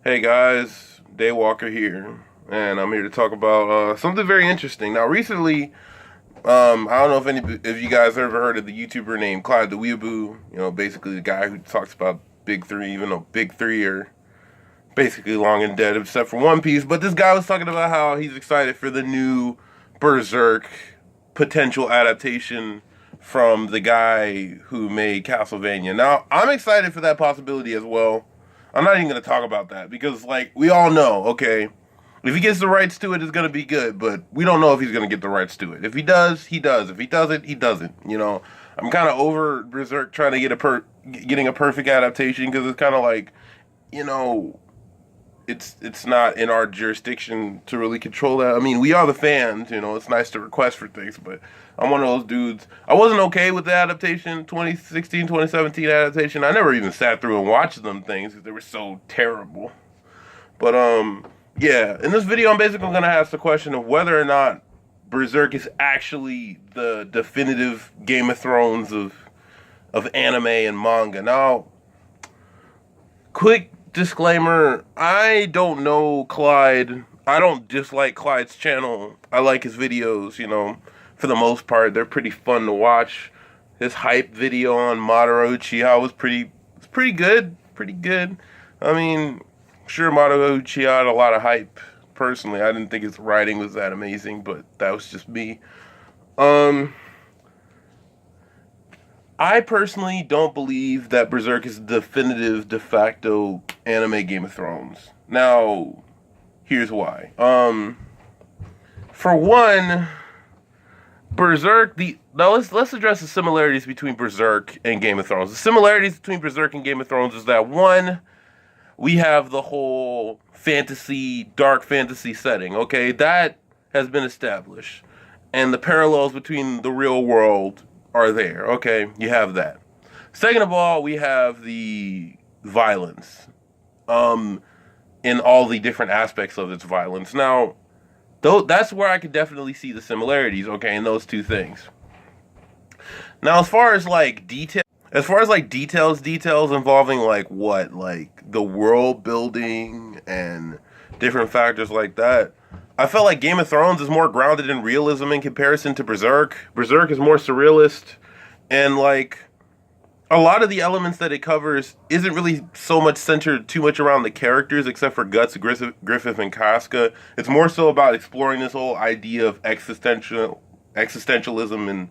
Hey guys, Daywalker here, and I'm here to talk about something very interesting. Now, recently, I don't know if you guys ever heard of the YouTuber named Clyde the Weeaboo. You know, basically the guy who talks about Big Three, even though Big Three are basically long and dead except for One Piece. But this guy was talking about how he's excited for the new Berserk potential adaptation from the guy who made Castlevania. Now, I'm excited for that possibility as well. I'm not even going to talk about that because, like, we all know, okay, if he gets the rights to it, it's going to be good, but we don't know if he's going to get the rights to it. If he does, he does. If he doesn't, he doesn't. You know, I'm kind of over Berserk trying to getting a perfect adaptation because it's kind of like, you know, it's not in our jurisdiction to really control that. I mean, we are the fans, you know, it's nice to request for things, but I'm one of those dudes. I wasn't okay with the adaptation, 2016, 2017 adaptation. I never even sat through and watched them things because they were so terrible. But, yeah, in this video, I'm basically going to ask the question of whether or not Berserk is actually the definitive Game of Thrones of anime and manga. Now, quick disclaimer, I don't know Clyde. I don't dislike Clyde's channel. I like his videos, you know, for the most part. They're pretty fun to watch. His hype video on Mamoru Uchiha was pretty good. Pretty good. I mean, sure, Mamoru Uchiha had a lot of hype. Personally, I didn't think his writing was that amazing, but that was just me. I personally don't believe that Berserk is the definitive de facto anime Game of Thrones. Now, here's why. For one, Berserk, let's address the similarities between Berserk and Game of Thrones. The similarities between Berserk and Game of Thrones is that one, we have the whole dark fantasy setting, okay? That has been established. And the parallels between the real world are there. Okay, you have that. Second of all, we have the violence, in all the different aspects of its violence. Now, that's where I could definitely see the similarities. Okay, in those two things. Now, as far as like details involving like what, like the world building and different factors like that. I felt like Game of Thrones is more grounded in realism in comparison to Berserk. Berserk is more surrealist, and like a lot of the elements that it covers isn't really so much centered too much around the characters, except for Guts, Griffith, and Casca. It's more so about exploring this whole idea of existentialism and,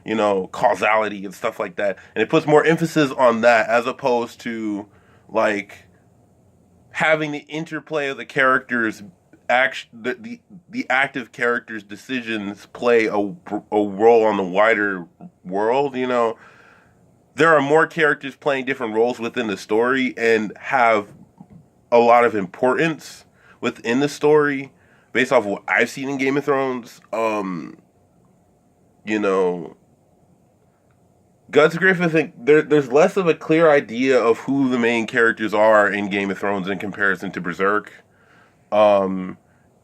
you know, causality and stuff like that. And it puts more emphasis on that as opposed to like having the interplay of the characters. The active characters' decisions play a role on the wider world. You know, there are more characters playing different roles within the story and have a lot of importance within the story based off of what I've seen in Game of Thrones. You know, Guts Griffith, there's less of a clear idea of who the main characters are in Game of Thrones in comparison to Berserk.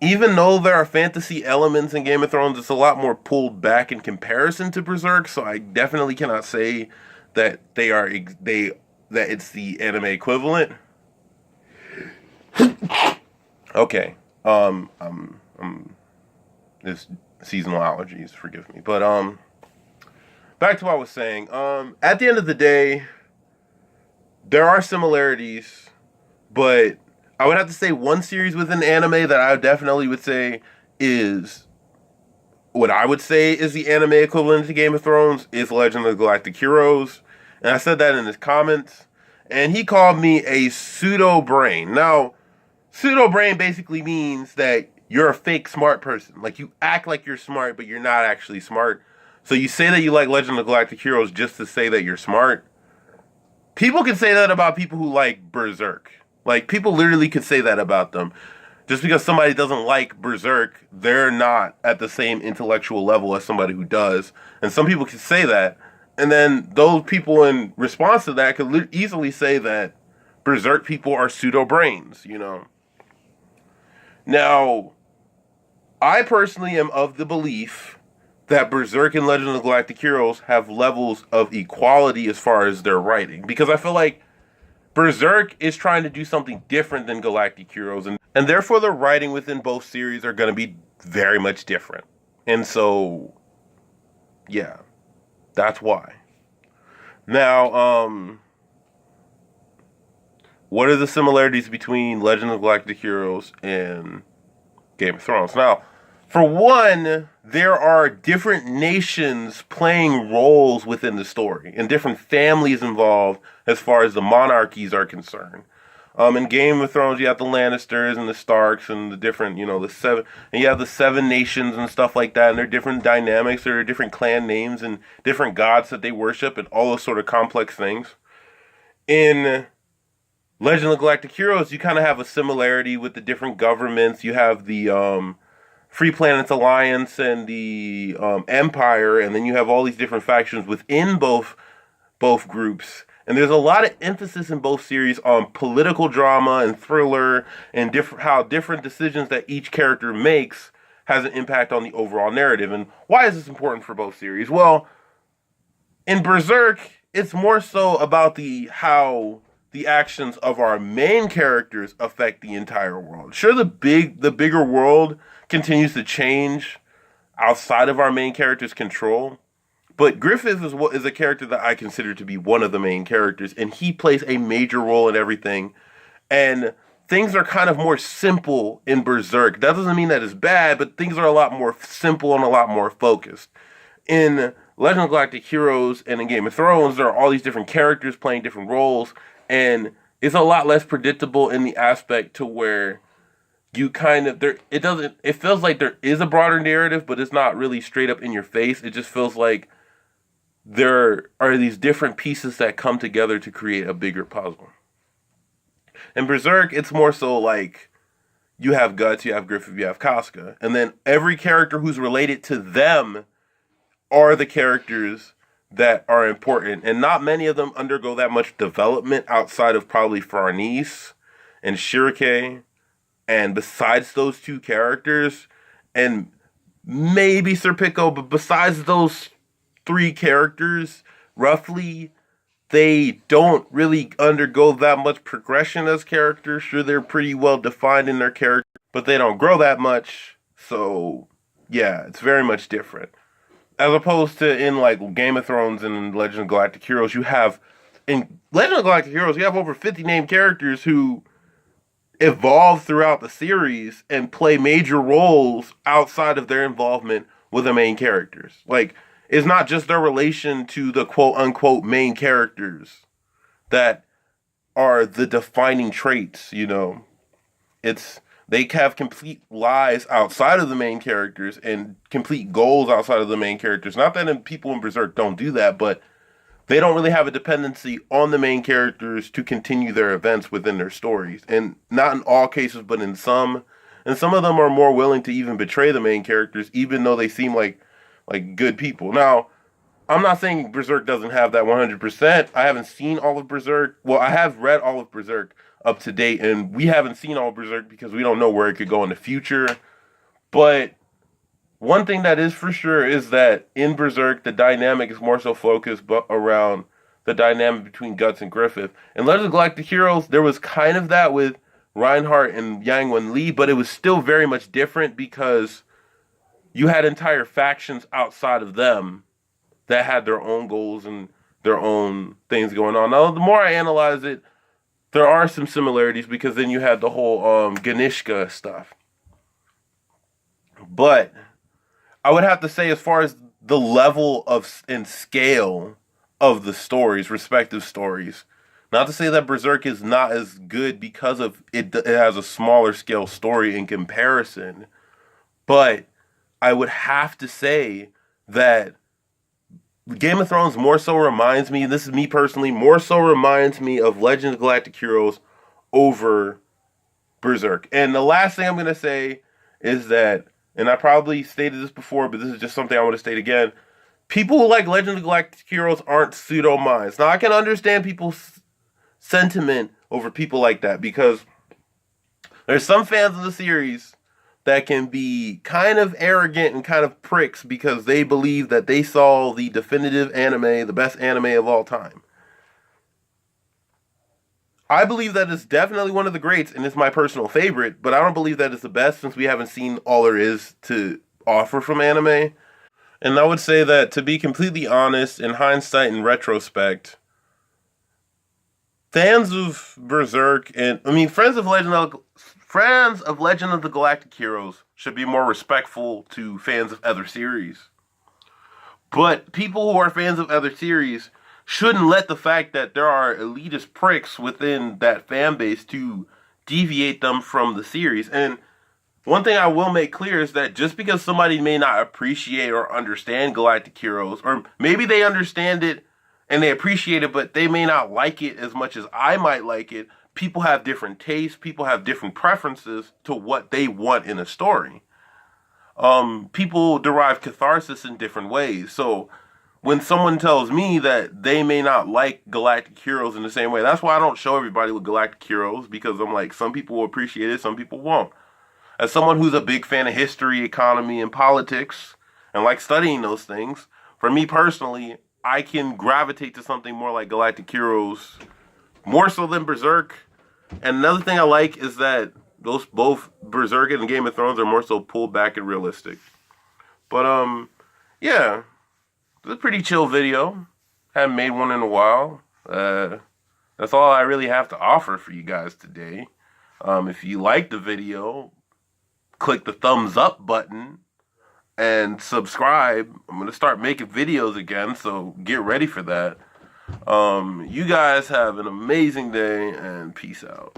Even though there are fantasy elements in Game of Thrones, it's a lot more pulled back in comparison to Berserk, so I definitely cannot say that that it's the anime equivalent. Okay. This seasonal allergies, forgive me. But back to what I was saying. At the end of the day, there are similarities, but I would have to say one series within anime that I definitely would say is what I would say is the anime equivalent to Game of Thrones is Legend of the Galactic Heroes. And I said that in his comments. And he called me a pseudo brain. Now, pseudo brain basically means that you're a fake smart person. Like you act like you're smart, but you're not actually smart. So you say that you like Legend of the Galactic Heroes just to say that you're smart. People can say that about people who like Berserk. Like, people literally could say that about them. Just because somebody doesn't like Berserk, they're not at the same intellectual level as somebody who does. And some people can say that. And then those people in response to that could easily say that Berserk people are pseudo-brains, you know. Now, I personally am of the belief that Berserk and Legend of the Galactic Heroes have levels of equality as far as their writing. Because I feel like Berserk is trying to do something different than Galactic Heroes, and therefore the writing within both series are going to be very much different. And so, yeah, that's why. Now, what are the similarities between Legend of Galactic Heroes and Game of Thrones? Now, for one, there are different nations playing roles within the story and different families involved as far as the monarchies are concerned. In Game of Thrones, you have the Lannisters and the Starks and the different, the seven, and you have the seven nations and stuff like that, and there are different dynamics, there are different clan names and different gods that they worship and all those sort of complex things. In Legend of Galactic Heroes, you kind of have a similarity with the different governments. You have the Free Planets Alliance and the Empire, and then you have all these different factions within both groups. And there's a lot of emphasis in both series on political drama and thriller and how different decisions that each character makes has an impact on the overall narrative. And why is this important for both series? Well, in Berserk, it's more so about how the actions of our main characters affect the entire world. Sure, the bigger world continues to change outside of our main character's control. But Griffith is a character that I consider to be one of the main characters, and he plays a major role in everything. And things are kind of more simple in Berserk. That doesn't mean that it's bad, but things are a lot more simple and a lot more focused. In Legend of Galactic Heroes and in Game of Thrones, there are all these different characters playing different roles, and it's a lot less predictable in the aspect to where you kind of it feels like there is a broader narrative, but it's not really straight up in your face. It just feels like there are these different pieces that come together to create a bigger puzzle. In Berserk, it's more so like you have Guts, you have Griffith, you have Casca, and then every character who's related to them are the characters that are important, and not many of them undergo that much development outside of probably Farnese and Shirake, and besides those two characters, and maybe Serpico, but besides those three characters, roughly, they don't really undergo that much progression as characters. Sure, they're pretty well defined in their character, but they don't grow that much. So, yeah, it's very much different. As opposed to in like Game of Thrones and Legend of Galactic Heroes, in Legend of Galactic Heroes, you have over 50 named characters who evolve throughout the series and play major roles outside of their involvement with the main characters. Like, it's not just their relation to the quote-unquote main characters that are the defining traits, They have complete lives outside of the main characters and complete goals outside of the main characters. Not that people in Berserk don't do that, but they don't really have a dependency on the main characters to continue their events within their stories. And not in all cases, but in some. And some of them are more willing to even betray the main characters, even though they seem like good people. Now, I'm not saying Berserk doesn't have that 100%. I haven't seen all of Berserk. Well, I have read all of Berserk up to date, and we haven't seen all of Berserk because we don't know where it could go in the future. But one thing that is for sure is that in Berserk, the dynamic is more so focused around the dynamic between Guts and Griffith. In Legend of Galactic Heroes, there was kind of that with Reinhardt and Yang Wen Li, but it was still very much different because you had entire factions outside of them that had their own goals and their own things going on. Now, the more I analyze it, there are some similarities because then you had the whole Ganishka stuff. But I would have to say, as far as the level and scale of the stories, respective stories, not to say that Berserk is not as good because of it has a smaller scale story in comparison, but I would have to say that Game of Thrones more so reminds me, this is me personally, more so reminds me of Legend of Galactic Heroes over Berserk. And the last thing I'm going to say is that, and I probably stated this before, but this is just something I want to state again, people who like Legend of Galactic Heroes aren't pseudo-minds. Now, I can understand people's sentiment over people like that because there's some fans of the series that can be kind of arrogant and kind of pricks because they believe that they saw the definitive anime, the best anime of all time. I believe that it's definitely one of the greats, and it's my personal favorite, but I don't believe that it's the best since we haven't seen all there is to offer from anime. And I would say that, to be completely honest, in hindsight and retrospect, fans of Berserk and Friends of Legend of the Galactic Heroes should be more respectful to fans of other series. But people who are fans of other series shouldn't let the fact that there are elitist pricks within that fan base to deviate them from the series. And one thing I will make clear is that just because somebody may not appreciate or understand Galactic Heroes, or maybe they understand it and they appreciate it, but they may not like it as much as I might like it. People have different tastes. People have different preferences to what they want in a story. People derive catharsis in different ways. So when someone tells me that they may not like Galactic Heroes in the same way, that's why I don't show everybody with Galactic Heroes, because I'm like, some people will appreciate it, some people won't. As someone who's a big fan of history, economy, and politics, and like studying those things, for me personally, I can gravitate to something more like Galactic Heroes, more so than Berserk. And another thing I like is that those both Berserk and Game of Thrones are more so pulled back and realistic. But yeah, it's a pretty chill video. Haven't made one in a while. That's all I really have to offer for you guys today. If you like the video, click the thumbs up button and subscribe. I'm going to start making videos again, so get ready for that. You guys have an amazing day, and peace out.